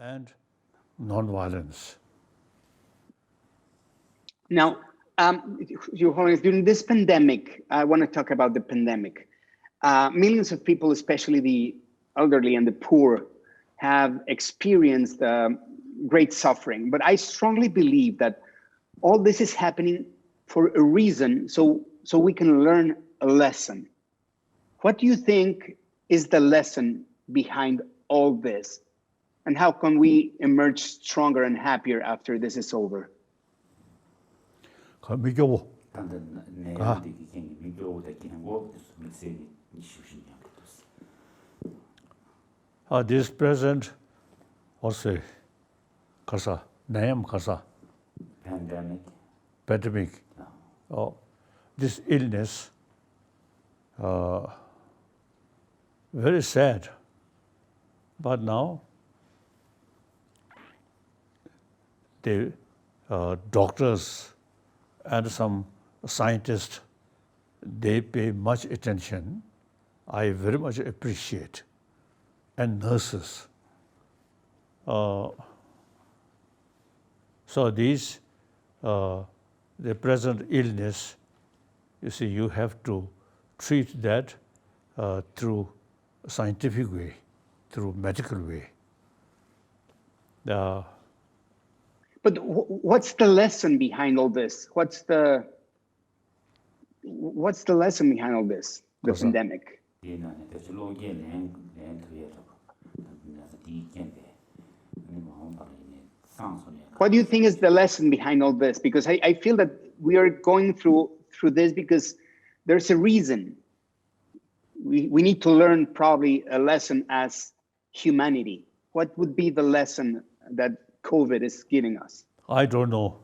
and non-violence. Now, Your Holiness, during this pandemic, I want to talk about the pandemic. Millions of people, especially the elderly and the poor, have experienced great suffering. But I strongly believe that all this is happening for a reason, so we can learn a lesson. What do you think is the lesson behind all this? And how can we emerge stronger and happier after this is over? 미교보. This present also kasa, name kasa. Pandemic. This illness, very sad. But now the doctors and some scientists, they pay much attention. I very much appreciate. And nurses. So these, the present illness, you see, you have to treat that through scientific way, through medical way. But what's the lesson behind all this? What's the lesson behind all this? The pandemic. What do you think is the lesson behind all this? Because I feel that we are going through this because there's a reason. We need to learn probably a lesson as humanity. What would be the lesson that COVID is giving us? I don't know.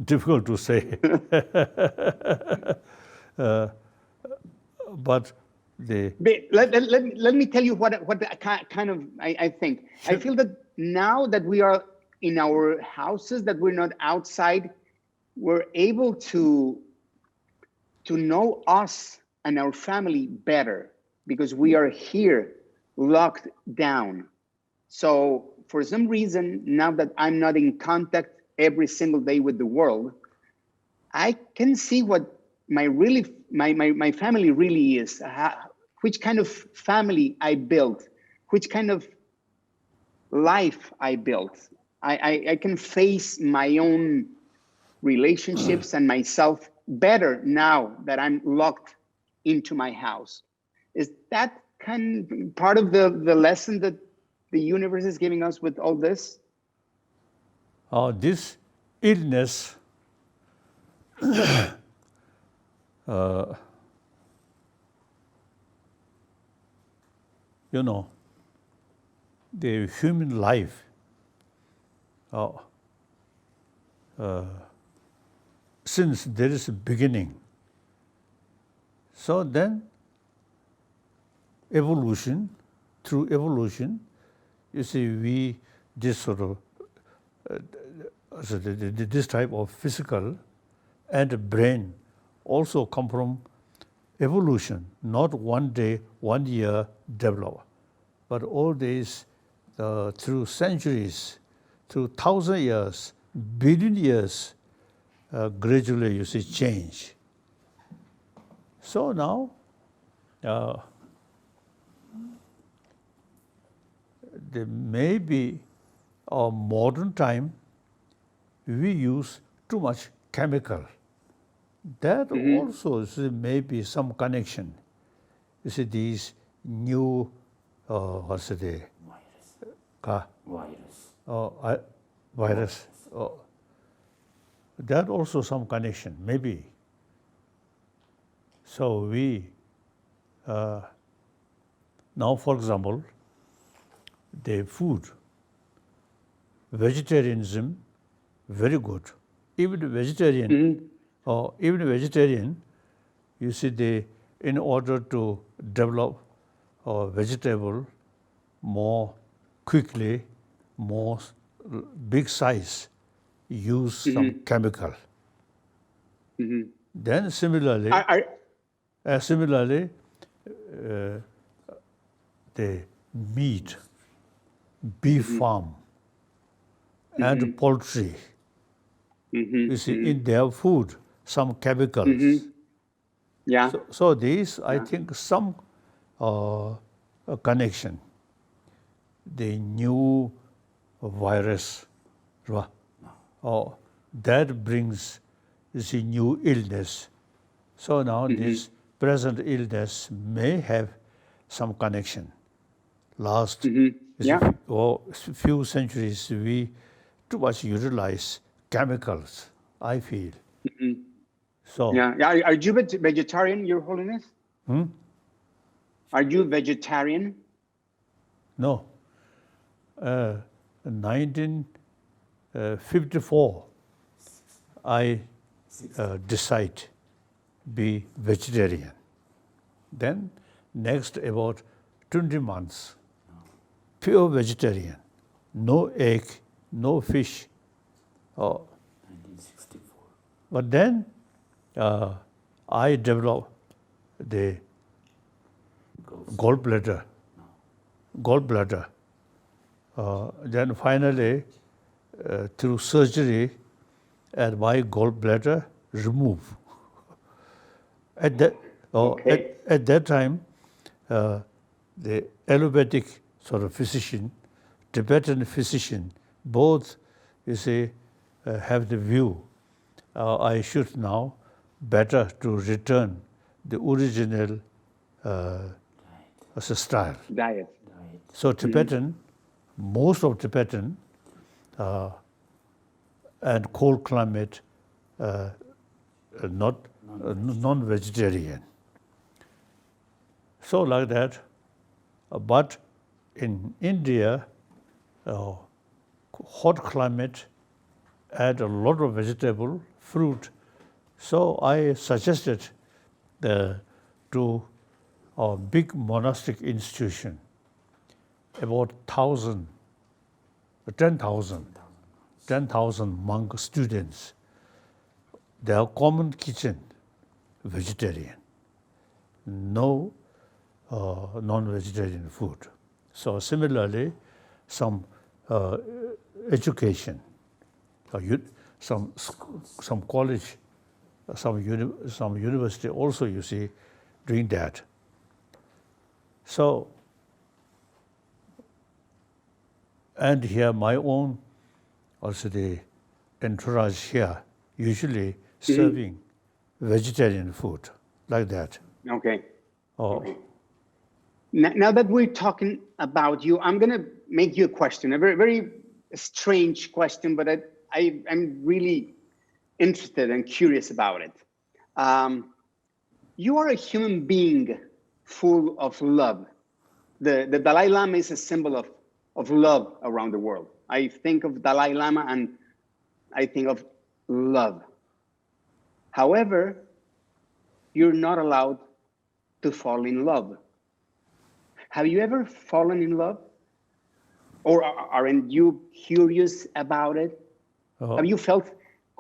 Difficult to say. But let me tell you what kind of I think. Sure. I feel that now that we are in our houses, that we're not outside, we're able to know us and our family better because we are here locked down. So for some reason, now that I'm not in contact every single day with the world, I can see what my family really is, which kind of family I built, which kind of life I built. I can face my own relationships and myself better now that I'm locked into my house. Is that part of the lesson that the universe is giving us with all this? This illness you know, the human life since there is a beginning. So then evolution, through evolution, you see, this type of physical and brain also come from evolution, not one day, 1 year develop, but all these through centuries, through 1,000 years, billion years, gradually you see change. So now, there may be a modern time we use too much chemical. That also may be some connection. You see these new, what's it? Virus. That also some connection, maybe. So we, now for example, the food, vegetarianism, very good. Even vegetarian, you see, in order to develop vegetable more quickly, more big size, use some chemical. Then similarly, the meat, beef farm and poultry. You see, in their food, some chemicals. Yeah. So these, I think, some connection. The new virus, that brings the new illness. So now this present illness may have some connection. Last few centuries, we too much utilize chemicals, I feel. So Yeah. Are you vegetarian, Your Holiness? Are you vegetarian? no. 1954, I decide be vegetarian. Then next about 20 months, pure vegetarian, no egg, no fish. 1964. But then I developed the gallbladder. Then finally, through surgery, and my gallbladder removed. At that time, the allopathic sort of physician, Tibetan physician, both, you see, have the view I should now better to return the original style. Diet. So Tibetan, most of Tibetan and cold climate, not non-vegetarian. So like that, but in India, hot climate, add a lot of vegetable, fruit. So I suggested to a big monastic institution, about 10,000 monk students. Their common kitchen, vegetarian. No non-vegetarian food. So similarly, some education, some college, some university also, you see, doing that. So, and here my own, also the entourage here, usually serving vegetarian food, like that. Okay. Okay. Now that we're talking about you, I'm going to make you a question, a very, very strange question, but I'm really interested and curious about it. You are a human being full of love. The Dalai Lama is a symbol of love around the world. I think of Dalai Lama and I think of love. However, you're not allowed to fall in love. Have you ever fallen in love? Or aren't you curious about it? Have you felt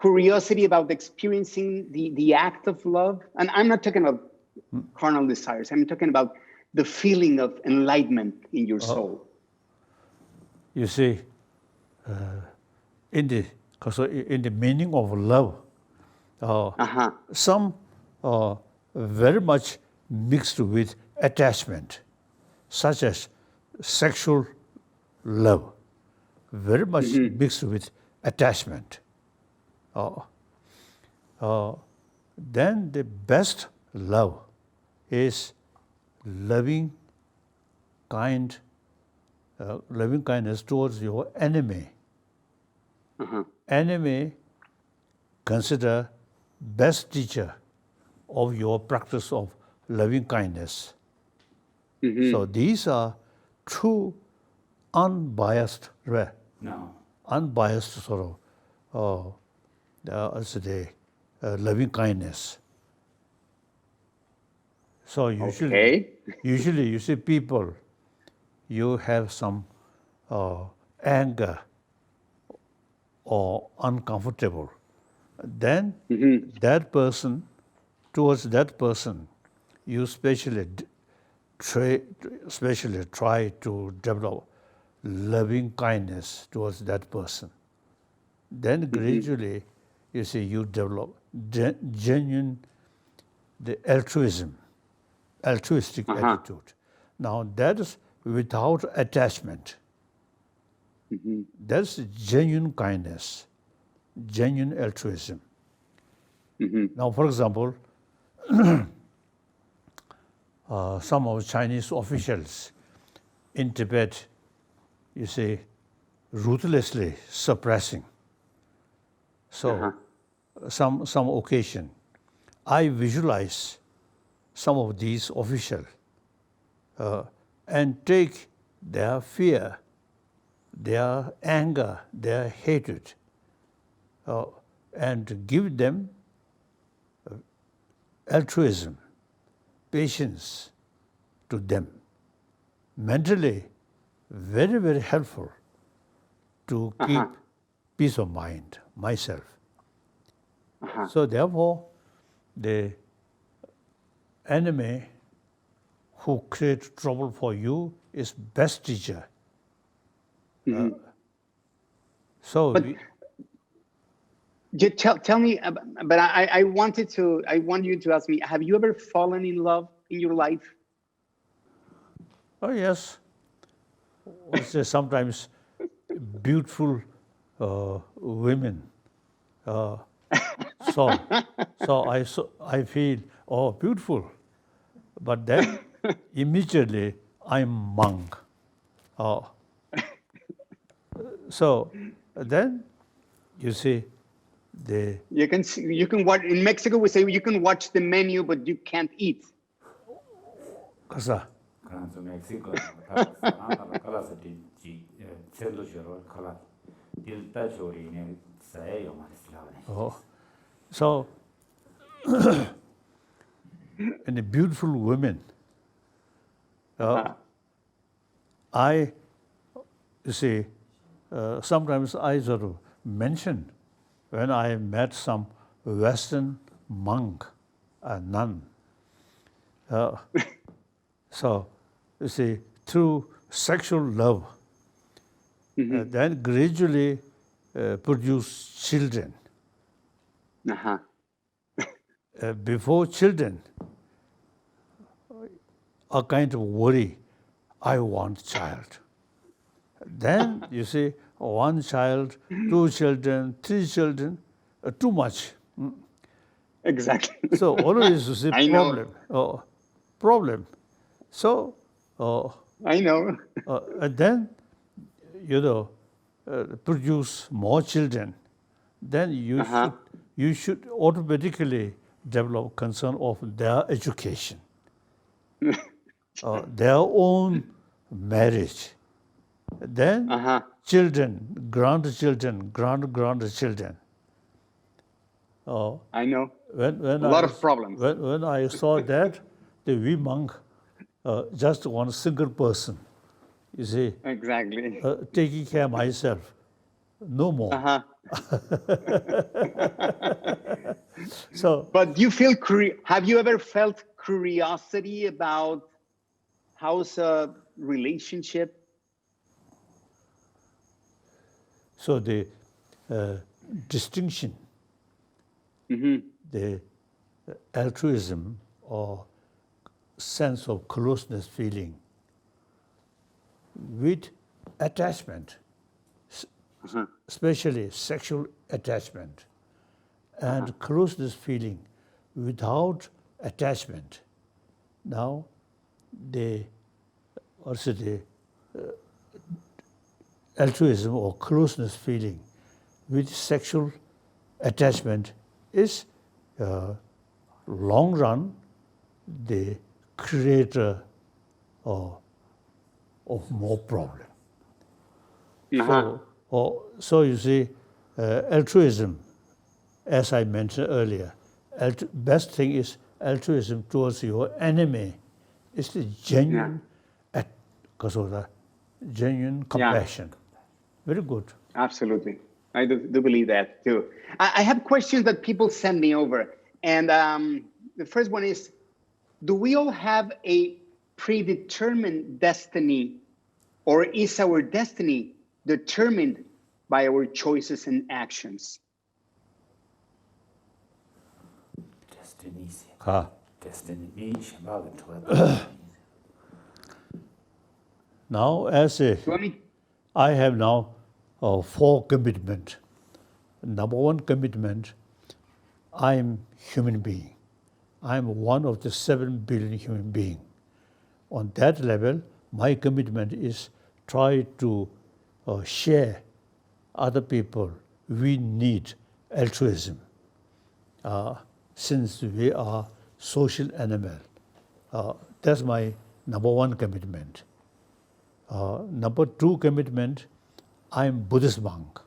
curiosity about experiencing the act of love? And I'm not talking about carnal desires. I'm talking about the feeling of enlightenment in your soul. You see, in the meaning of love, some very much mixed with attachment, such as sexual love, very much mixed with attachment. Then the best love is loving kindness towards your enemy. Enemy consider best teacher of your practice of loving kindness. So these are true unbiased sort of loving kindness. So usually you see people, you have some anger or uncomfortable. Then towards that person, you especially try to develop loving kindness towards that person. Then gradually, you see, you develop genuine the altruistic attitude. Now that is without attachment. That's genuine kindness, genuine altruism. Now, for example, some of Chinese officials in Tibet, you see, ruthlessly suppressing. So, some occasion, I visualize some of these officials and take their fear, their anger, their hatred, and give them altruism, patience to them. Mentally, very, very helpful to keep peace of mind, myself. So therefore, the enemy who creates trouble for you is best teacher. But tell me, but I want you to ask me, have you ever fallen in love in your life? Oh yes. Sometimes beautiful women. So I feel, oh, beautiful. But then immediately I'm monk. So then you see you can watch in Mexico. We say you can watch the menu, but you can't eat. Kasa. So and the beautiful women. You see, sometimes I sort of mention when I met some Western monk, a nun. So, you see, through sexual love, then gradually produce children. Before children, a kind of worry, I want child. Then you see, one child, two children, three children, too much. Exactly. So always you see problem. So I know. And then produce more children. Then you should automatically develop concern of their education, their own marriage. Then children, grandchildren, grandchildren. I know. When a lot of problems. When I saw that, the wee monk, just one single person, you see, exactly, taking care of myself, no more. So, but you feel have you ever felt curiosity about how's a relationship? So the distinction, the altruism or sense of closeness feeling with attachment, especially sexual attachment, and closeness feeling without attachment. Now, the altruism or closeness feeling with sexual attachment is long run the creator of more problem. So you see, altruism, as I mentioned earlier, best thing is altruism towards your enemy. It's the genuine, because of the genuine compassion. Very good. Absolutely. I do believe that too. I have questions that people send me over. And the first one is, do we all have a predetermined destiny or is our destiny determined by our choices and actions? Now, as a, You want me? I have now 4 commitment. Number 1 commitment, I am human being. I am one of the 7 billion human beings. On that level, my commitment is try to share other people. We need altruism. Since we are social animal, that's my number 1 commitment. Number 2 commitment, I am Buddhist monk.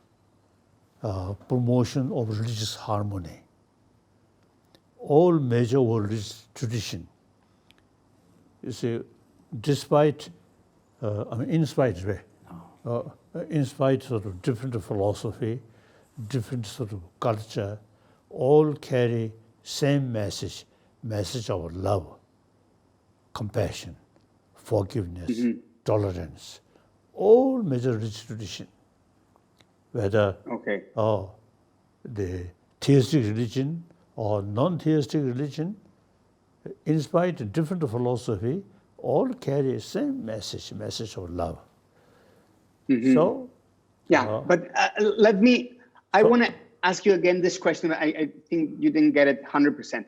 Promotion of religious harmony. All major world religious tradition, you see, despite, in spite of different philosophy, different sort of culture, all carry same message of love, compassion, forgiveness, tolerance. All major religious tradition, whether the theistic religion or non-theistic religion, in spite of different philosophy, all carry same message of love. So, but I want to ask you again this question. I think you didn't get it 100%.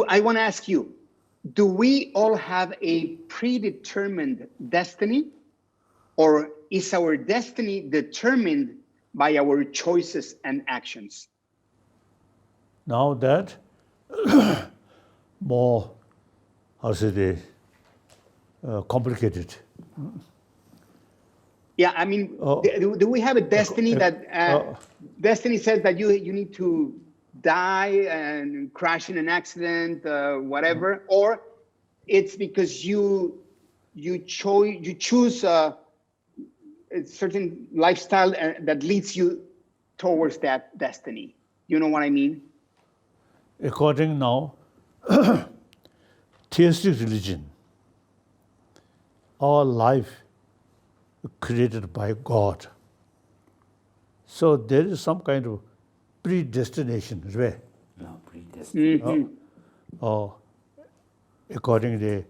I want to ask you, do we all have a predetermined destiny, or is our destiny determined by our choices and actions? now that more, complicated. Yeah, I mean, do we have a destiny that destiny says that you need to die and crash in an accident, whatever, or it's because you choose a certain lifestyle that leads you towards that destiny? You know what I mean? According now, theistic religion, our life created by God. So there is some kind of predestination, right? No, predestination. According to,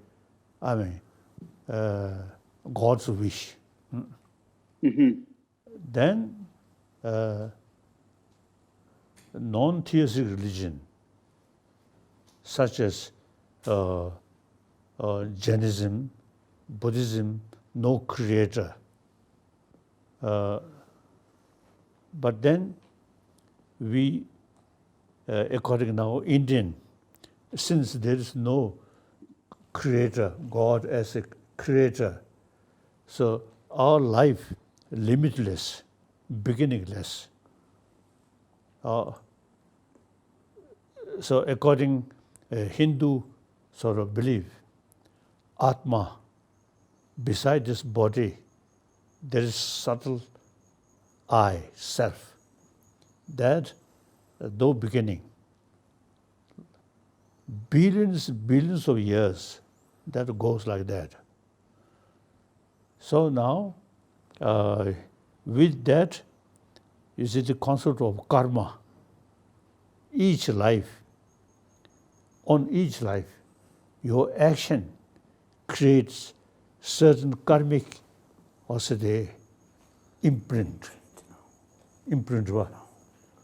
God's wish. Then non-theistic religion, such as Jainism, Buddhism, no creator. But then we, according now Indian, since there is no creator, God as a creator, so our life limitless, beginningless. So according Hindu sort of belief, Atma, beside this body, there is subtle I, self, that no beginning. Billions of years, that goes like that. So now, with that, you see the concept of karma. Each life, on each life, your action creates certain karmic, also the imprint.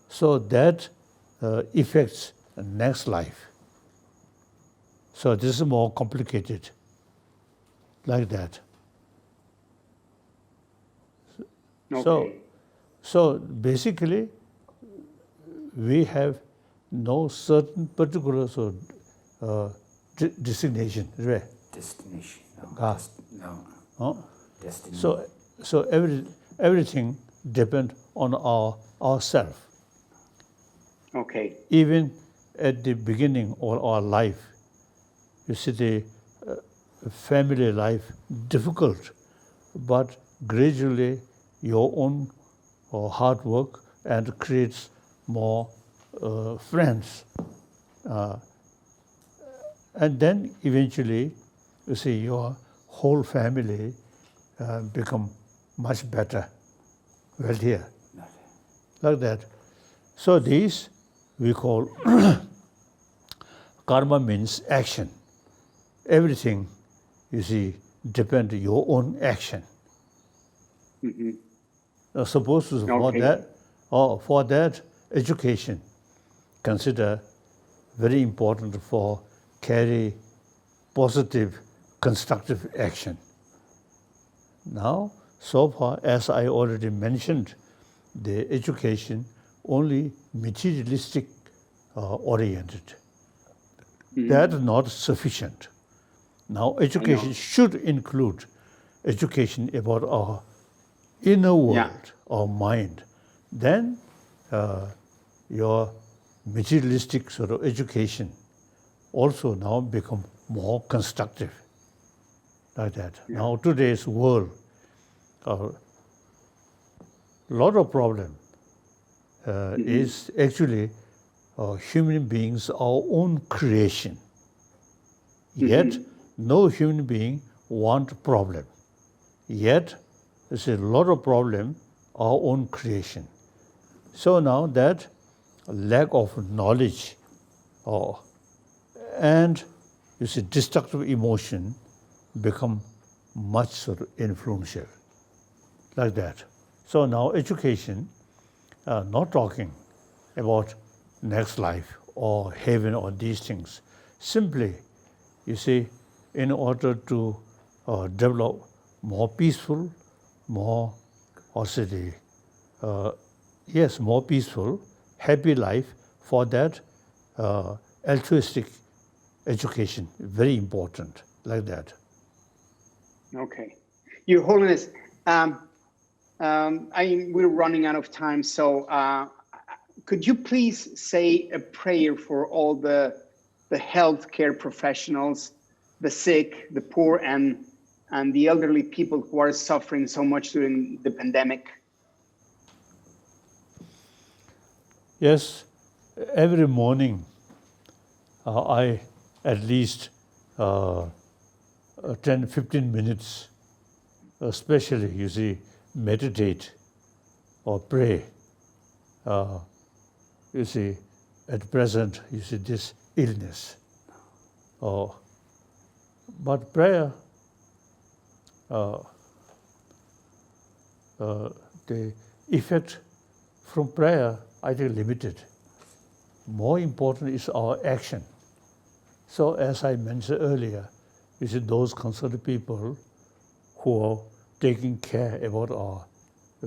So that affects the next life. So this is more complicated, like that. Okay. So basically, we have no certain particular designation, right? Destination. No. Destiny. So everything depends on ourselves. Okay. Even at the beginning of our life, you see the family life difficult, but gradually your own hard work and creates more friends. And then eventually, you see your whole family become much better, wealthier, Not like that. So these we call karma means action. Everything, you see, depends on your own action. Suppose Okay. for that education, consider very important for carry positive, constructive action. Now, so far, as I already mentioned, the education only materialistic oriented. That is not sufficient. Now, education should include education about our inner world, our mind. Then your materialistic sort of education also now become more constructive, like that. Now, today's world, a lot of problem is actually human beings, our own creation. Yet, no human being want problem. Yet, there's a lot of problem, our own creation. So now that lack of knowledge and you see destructive emotion become much sort of influential, like that. So now education, not talking about next life or heaven or these things. Simply, you see, in order to develop more peaceful, more, more peaceful, happy life, for that altruistic education, very important, like that. Okay. Your Holiness, we're running out of time, so could you please say a prayer for all the healthcare professionals, the sick, the poor, and the elderly people who are suffering so much during the pandemic? Yes, every morning I at least 10-15 minutes, especially, you see, meditate or pray. You see, at present, you see this illness. But prayer, the effect from prayer, I think, limited. More important is our action. So as I mentioned earlier, you see, those concerned people who are taking care about our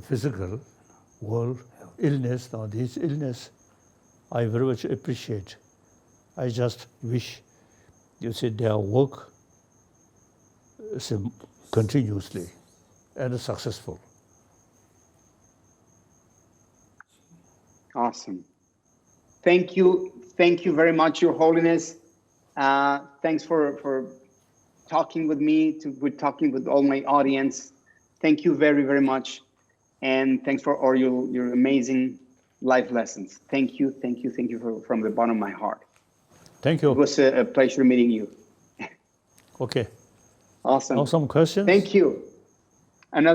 physical world, illness, now this illness, I very much appreciate. I just wish, you see, their work continuously and successful. Awesome. Thank you very much, Your Holiness. Thanks for talking with me, talking with all my audience. Thank you very, very much. And thanks for all your amazing life lessons. Thank you from the bottom of my heart. Thank you. It was a pleasure meeting you. Okay. Awesome. Now some questions? Thank you. Can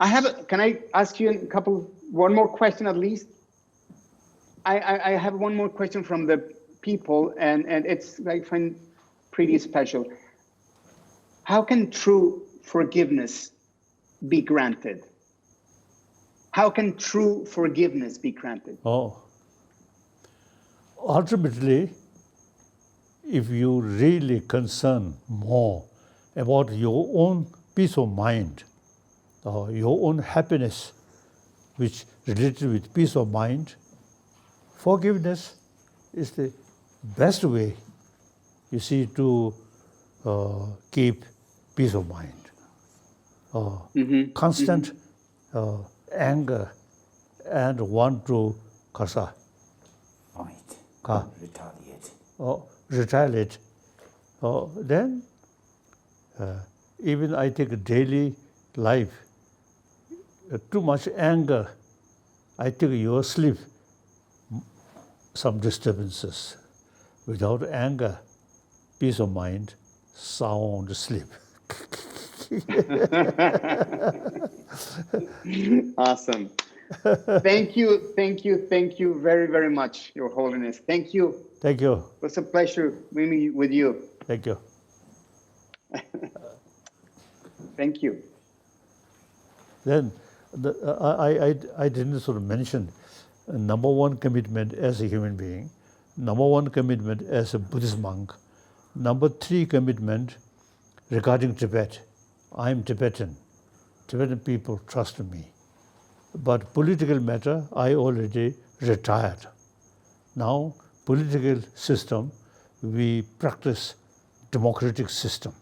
I ask you one more question at least? I have one more question from the people, and it's, I find, pretty special. How can true forgiveness be granted? How can true forgiveness be granted? Ultimately, if you really concern more about your own peace of mind, or your own happiness, which related with peace of mind, forgiveness is the best way, you see, to keep peace of mind. Constant anger and want to retaliate. Then even I think daily life, too much anger, I think you sleep, some disturbances. Without anger, peace of mind, sound sleep. Awesome. Thank you very, very much, Your Holiness. Thank you. Thank you. It was a pleasure being with you. Thank you. Thank you. Then I didn't sort of mention number one commitment as a human being, number one commitment as a Buddhist monk, number three commitment regarding Tibet. I'm Tibetan. Tibetan people trust me. But political matter, I already retired. Now, political system, we practice democratic system.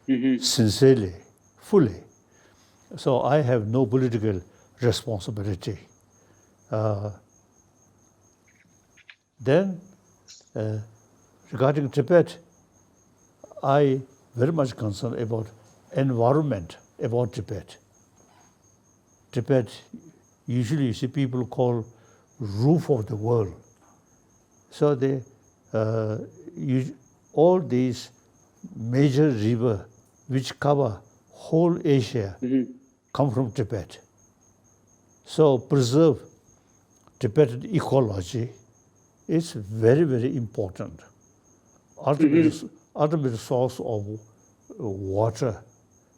Sincerely, fully. So I have no political responsibility. Then, regarding Tibet, I very much concerned about environment about Tibet. Tibet, usually you see people call roof of the world. So they, all these major rivers which cover whole Asia come from Tibet. So preserve Tibetan ecology is very, very important. Ultimate source of water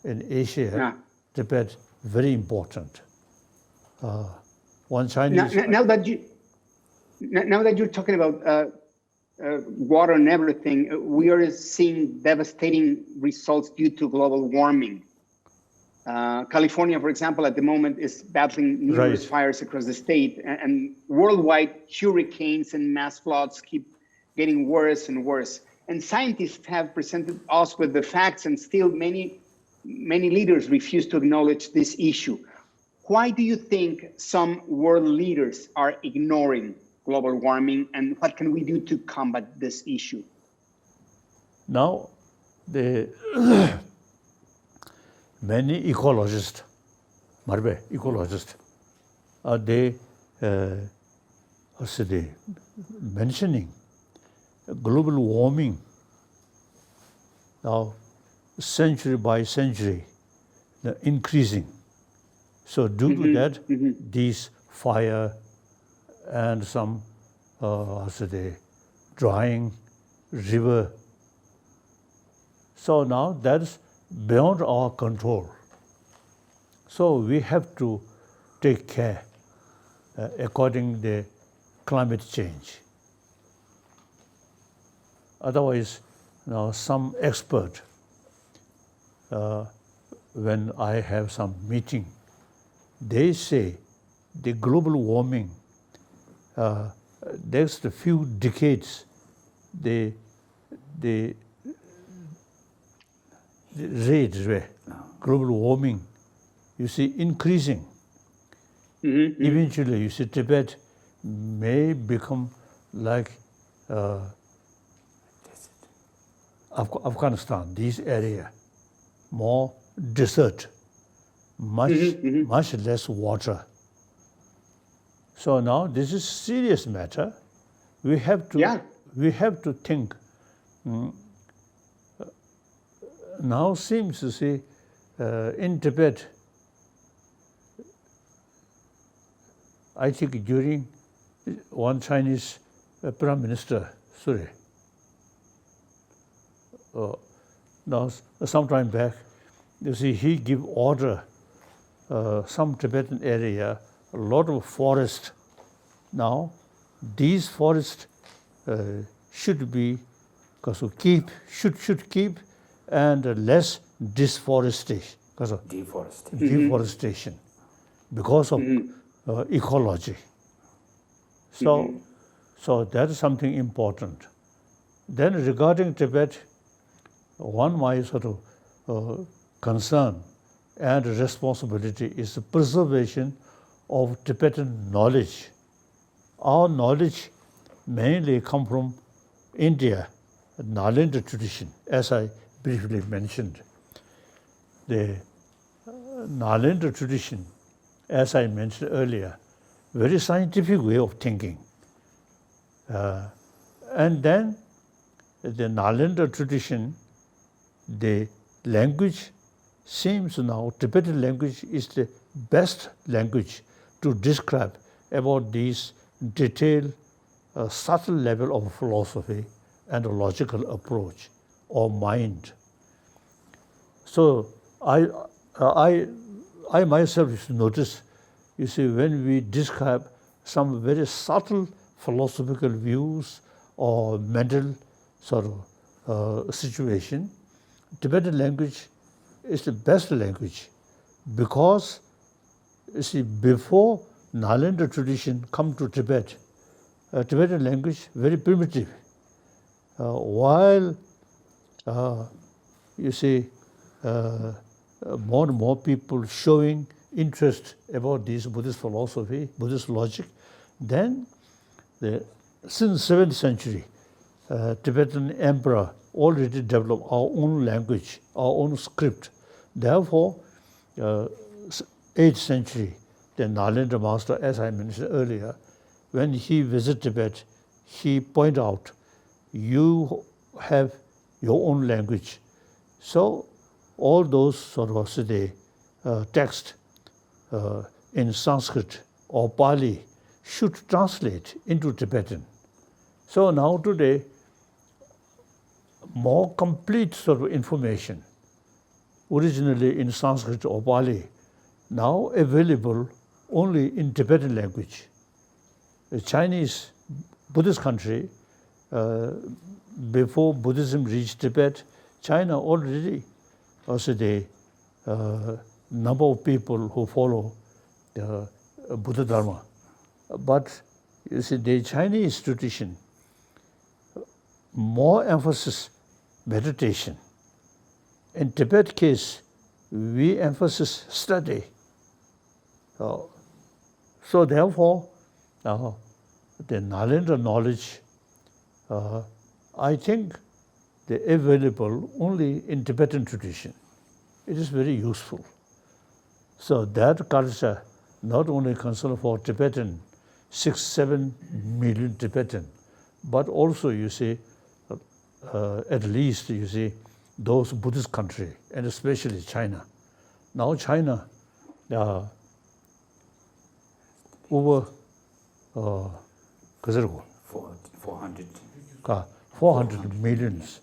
in Asia, Tibet, very important. One Chinese. Now that you're talking about water and everything, we are seeing devastating results due to global warming. California, for example, at the moment is battling numerous fires across the state, and worldwide hurricanes and mass floods keep getting worse and worse. And scientists have presented us with the facts, and still many leaders refuse to acknowledge this issue. Why do you think some world leaders are ignoring global warming, and what can we do to combat this issue? Now, the many ecologists, they mentioning global warming now century by century increasing. So due to that, these fire and some drying river. So now that's beyond our control. So we have to take care according to the climate change. Otherwise, now some expert, when I have some meeting, they say the global warming, next few decades, the rate, global warming, you see, increasing. Eventually, you see, Tibet may become like Afghanistan, this area, more desert, much less water. So now this is serious matter. We have to think. Now seems to see in Tibet, I think during one Chinese Prime Minister, now some time back, you see, he give order some Tibetan area, a lot of forest. Now, these forests should be, should keep, and less deforestation, deforestation, because of ecology. So that is something important. Then regarding Tibet, one my sort of concern and responsibility is the preservation of Tibetan knowledge. Our knowledge mainly come from India, Nalanda tradition, as I briefly mentioned. The Nalanda tradition, as I mentioned earlier, very scientific way of thinking. And then the Nalanda tradition, the language seems now Tibetan language is the best language to describe about these detailed, subtle level of philosophy and a logical approach or mind. So I myself notice, you see, when we describe some very subtle philosophical views or mental sort of situation, Tibetan language is the best language because, you see, before Nalanda tradition come to Tibet, Tibetan language very primitive. While you see more and more people showing interest about this Buddhist philosophy, Buddhist logic, then since 7th century, Tibetan emperor already developed our own language, our own script. Therefore, 8th century, the Nalanda master, as I mentioned earlier, when he visited Tibet, he pointed out, you have your own language. So all those sort of text in Sanskrit or Pali should translate into Tibetan. So now today, more complete sort of information, originally in Sanskrit or Pali, now available only in Tibetan language. A Chinese Buddhist country, before Buddhism reached Tibet, China already also the number of people who follow the Buddha Dharma. But you see, the Chinese tradition, more emphasis meditation. In Tibet case, we emphasize study. So therefore, the Nalanda knowledge, I think they're available only in Tibetan tradition. It is very useful. So that culture not only concerned for Tibetan, 6-7 million Tibetan, but also you see, at least you see, those Buddhist country, and especially China. Now China, over 400 millions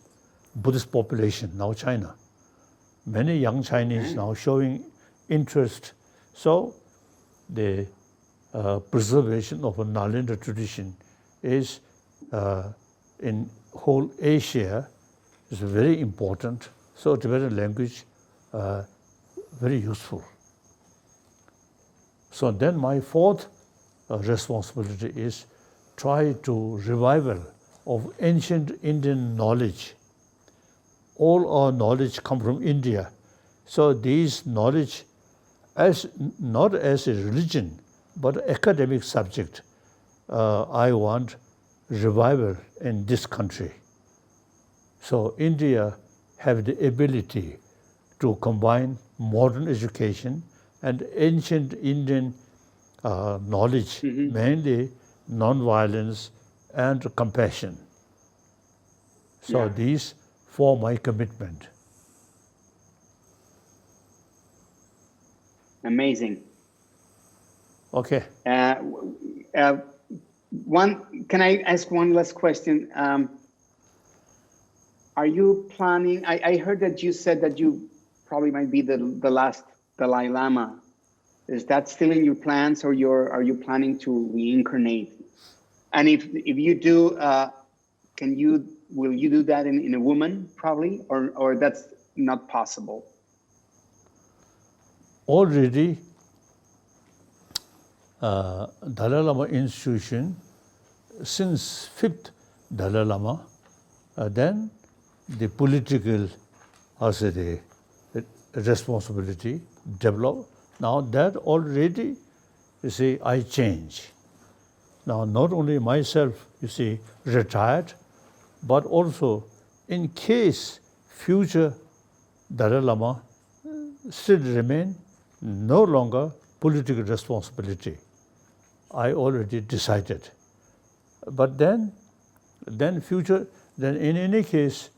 Buddhist population, now China. Many young Chinese now showing interest. So the preservation of a Nalanda tradition is in whole Asia is very important. So Tibetan language very useful. So then my fourth responsibility is try to revival of ancient Indian knowledge. All our knowledge come from India. So these knowledge as not as a religion, but academic subject, I want revival in this country. So India have the ability to combine modern education and ancient Indian knowledge, mainly non-violence and compassion. So these form my commitment. Amazing. Okay. Can I ask one last question? Are you planning, I heard that you said that you probably might be the last Dalai Lama. Is that still in your plans, or are you planning to reincarnate? And if you do, will you do that in a woman probably, or that's not possible? Already, Dalai Lama institution, since 5th Dalai Lama, then the political also the responsibility developed. Now that already, you see, I change. Now not only myself, you see, retired, but also in case future Dalai Lama still remain no longer political responsibility. I already decided. But then in any case,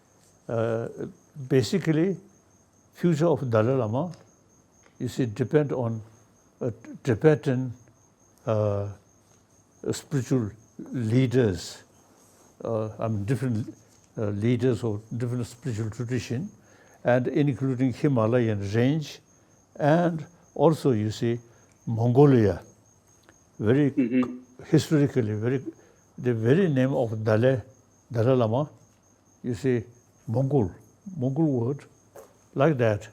basically future of Dalai Lama, you see, depend on Tibetan spiritual leaders, different leaders of different spiritual tradition, and including Himalayan range, and also you see Mongolia, very historically, the very name of Dalai Lama, you see Mongol word, like that.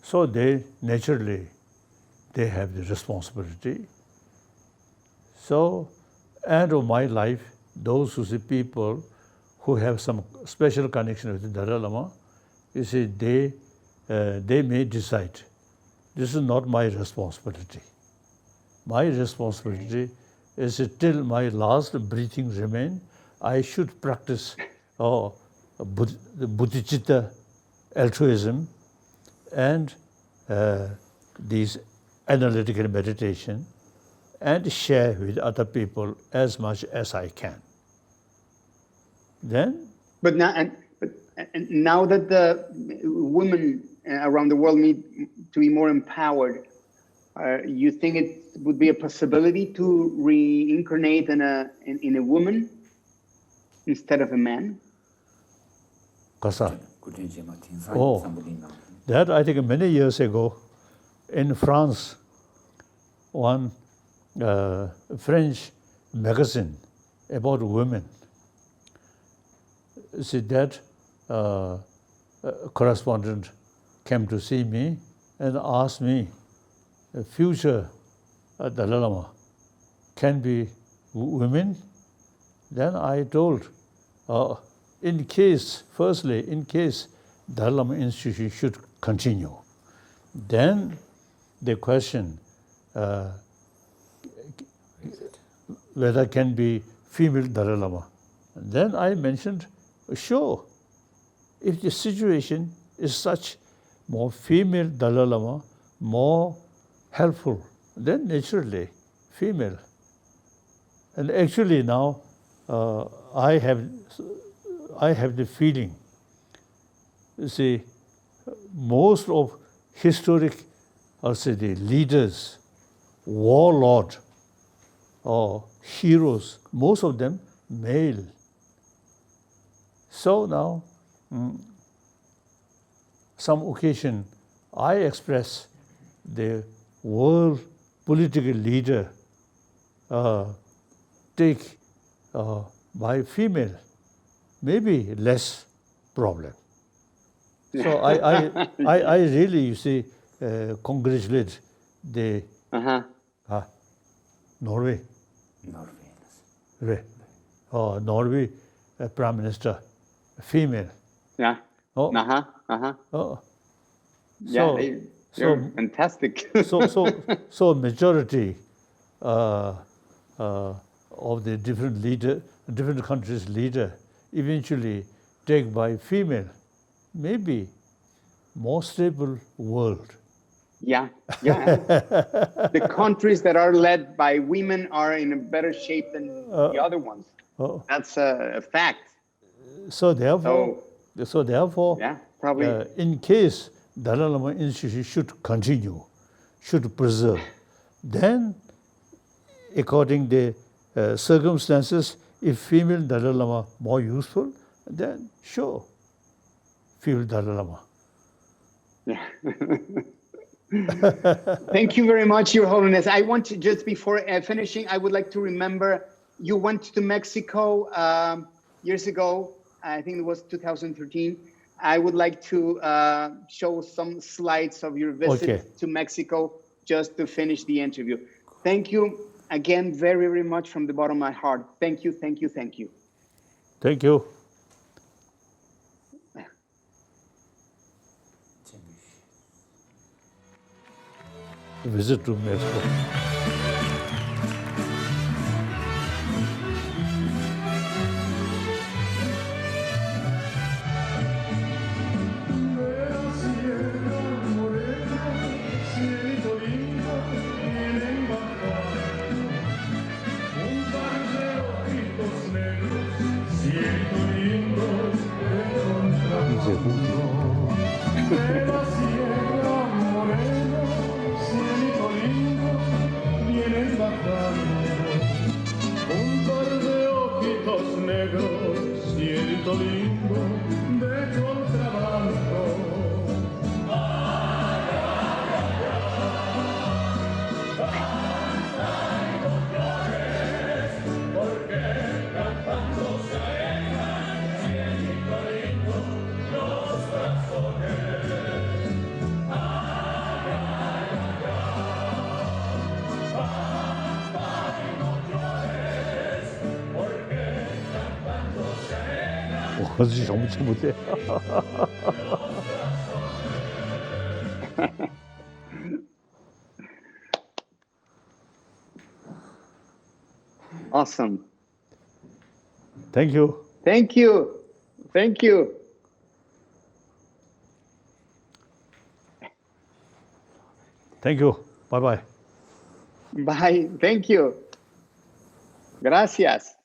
So they naturally, they have the responsibility. So, end of my life, those who see people who have some special connection with the Dalai Lama, you see, they may decide. This is not my responsibility. My responsibility is till my last breathing remain, I should practice the bodhicitta altruism and these analytical meditation, and share with other people as much as I can. Then, But now that the women around the world need to be more empowered, you think it would be a possibility to reincarnate in a woman instead of a man? Kasa. Oh. That I think many years ago, in France, one French magazine about women, see that correspondent came to see me and asked me, the future Dalai Lama can be women? Then I told, in case Dalai Lama Institution should continue, then the question whether can be female Dalai Lama. Then I mentioned, sure, if the situation is such, more female Dalai Lama, more helpful, then naturally female. And actually now I have the feeling, you see, most of historic, or say the leaders, warlord, or heroes, most of them male. So now, some occasion, I express the world political leader take by female, maybe less problem. So I really, you see, congratulate the Norway Prime Minister, female. Yeah. Oh. Yeah, they're fantastic. so majority of the different countries' leader eventually take by female, maybe more stable world. Yeah. The countries that are led by women are in a better shape than the other ones. That's a fact. So therefore, yeah, probably. In case Dalai Lama Institute should continue, should preserve, then according to the circumstances, if female Dalai Lama more useful, then sure, female Dalai Lama. Yeah. Thank you very much, Your Holiness. I want to, just before finishing, I would like to remember you went to Mexico years ago. I think it was 2013. I would like to show some slides of your visit to Mexico just to finish the interview. Thank you again very, very much from the bottom of my heart. Thank you. Thank you. Visit to Mexico. 이제 ojos negros, cielito lindo de contrabando. 어제 정말 못해. Awesome. Thank you. Thank you. Thank you. Thank you. Bye bye. Bye. Thank you. Gracias.